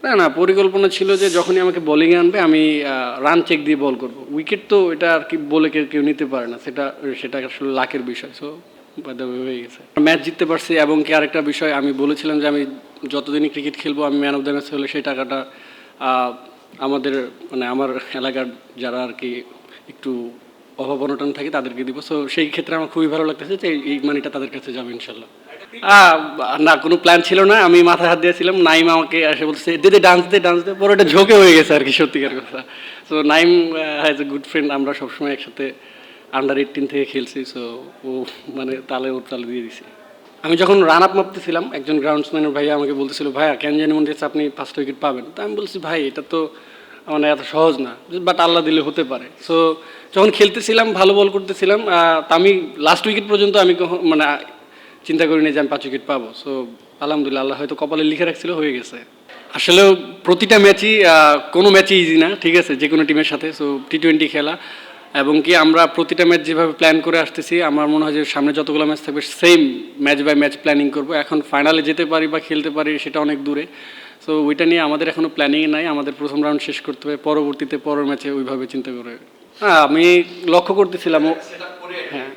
না, না পরিকল্পনা ছিল যে যখনই আমাকে বোলিংয়ে আনবে আমি রান চেক দিয়ে বল করব। উইকেট তো এটা আর কি বলে কেউ নিতে পারে না। সেটা সেটা আসলে লাকের বিষয়। সো বাই দ্য ওয়ে হয়ে গেছে। ম্যাচ জিততে পারছি এবং কি আরেকটা বিষয় আমি বলেছিলাম যে আমি যতদিনই ক্রিকেট খেলবো আমি ম্যান অফ দ্য ম্যাচ হলে সেই টাকাটা আ আমাদের মানে আমার এলাকার যারা আর কি একটু অভাব অনটন থাকে তাদেরকে দিব। সো সেই ক্ষেত্রে আমার খুবই ভালো লাগতেছে যে এই মানিটা তাদের কাছে যাবে ইনশাল্লাহ। আহ, না কোনো প্ল্যান ছিল না, আমি মাথায় হাত দিয়েছিলাম, নাইম আমাকে এসে বলছে দিদি ডান্স দে পরে ওটা ঝোঁকে হয়ে গেছে আর কি, সত্যিকার কথা। So Naim has a good friend, আমরা সবসময় একসাথে আন্ডার 18 থেকে খেলছি। সো ও মানে ওর তালে দিয়ে দিছি। আমি যখন রান আপ মাপতেছিলাম একজন গ্রাউন্ডসম্যানের ভাইয়া আমাকে বলতেছিল ভাইয়া কেন জানি মনে হচ্ছে আপনি 5টা উইকেট পাবেন। তা আমি বলছি ভাই এটা তো মানে এত সহজ না, বাট আল্লাহ দিলে হতে পারে। সো যখন খেলতেছিলাম ভালো বল করতেছিলাম, তা আমি লাস্ট উইকেট পর্যন্ত আমি মানে চিন্তা করিনি যে আমি 5 উইকেট পাবো। সো আলহামদুলিল্লাহ আল্লাহ হয়তো কপালে লিখে রাখছিল, হয়ে গেছে। আসলে প্রতিটা ম্যাচই কোনো ম্যাচই ইজি না, ঠিক আছে, যে কোনো টিমের সাথে। সো T20 খেলা এবং কি আমরা প্রতিটা ম্যাচ যেভাবে প্ল্যান করে আসতেছি আমার মনে হয় যে সামনে যতগুলো ম্যাচ থাকবে same match by match planning করবো। এখন ফাইনালে যেতে পারি বা খেলতে পারি সেটা অনেক দূরে। সো ওইটা নিয়ে আমাদের এখনও প্ল্যানিং নাই, আমাদের প্রথম রাউন্ড শেষ করতে হবে, পরবর্তীতে পরের ম্যাচে ওইভাবে চিন্তা করে। হ্যাঁ আমি লক্ষ্য করতেছিলাম হ্যাঁ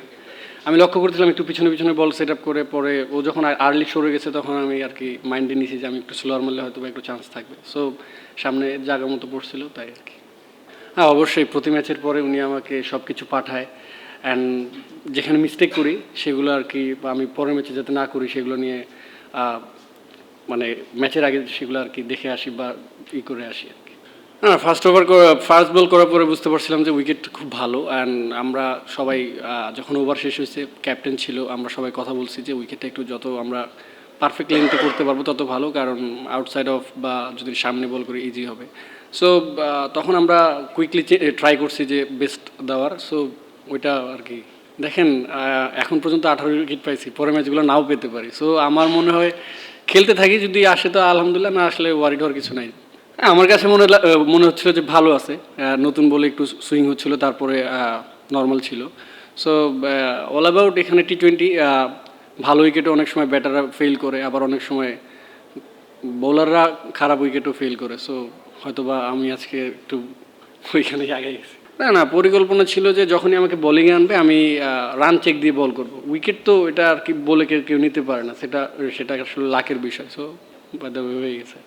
আমি লক্ষ্য করছিলাম একটু পিছনে পিছনে বল সেট আপ করে, পরে ও যখন আর্লি সরে গেছে তখন আমি আর কি মাইন্ডে নিয়েছি যে আমি একটু স্লোয়ার মারলে হয়তো বা একটু চান্স থাকবে। সো সামনে জায়গা মতো পড়ছিল তাই আর কি। হ্যাঁ অবশ্যই প্রতি ম্যাচের পরে উনি আমাকে সব কিছু পাঠায়, অ্যান্ড যেখানে মিস্টেক করি সেগুলো আর কি বা আমি পরের ম্যাচে যাতে না করি সেগুলো নিয়ে মানে ম্যাচের আগে সেগুলো আর কি দেখে আসি বা করে আসি আর কি। হ্যাঁ ফার্স্ট বল করার পরে বুঝতে পারছিলাম যে উইকেট খুব ভালো, অ্যান্ড আমরা সবাই যখন ওভার শেষ হয়েছে ক্যাপ্টেন ছিল, আমরা সবাই কথা বলছি যে উইকেটটা একটু যত আমরা পারফেক্ট লেন্থে করতে পারবো তত ভালো, কারণ আউটসাইড অফ বা যদি সামনে বল করে ইজি হবে। সো তখন আমরা কুইকলি ট্রাই করছি যে বেস্ট দেওয়ার। সো ওইটা আর কি দেখেন এখন পর্যন্ত 18 উইকেট পাইছি, পরের ম্যাচগুলো নাও পেতে পারি। সো আমার মনে হয় খেলতে থাকি, যদি আসে তো আলহামদুলিল্লাহ, না আসলে ওয়ারিড হওয়ার কিছু নাই। আমার কাছে মনে হচ্ছিল যে ভালো আছে, নতুন বলে একটু সুইং হচ্ছিল, তারপরে নর্মাল ছিল। সো অল অ্যাবাউট এখানে T20 ভালো উইকেটও অনেক সময় ব্যাটাররা ফেল করে, আবার অনেক সময় বোলাররা খারাপ উইকেটও ফেল করে। সো হয়তোবা আমি আজকে একটু ওইখানে আগে গেছি। না, না পরিকল্পনা ছিল যে যখনই আমাকে বোলিংয়ে আনবে আমি রান চেক দিয়ে বল করব। উইকেট তো এটা আর কি বলে কেউ নিতে পারে না। সেটা সেটা আসলে লাকের বিষয়। সো বাই দ্য ওয়ে হয়ে গেছে।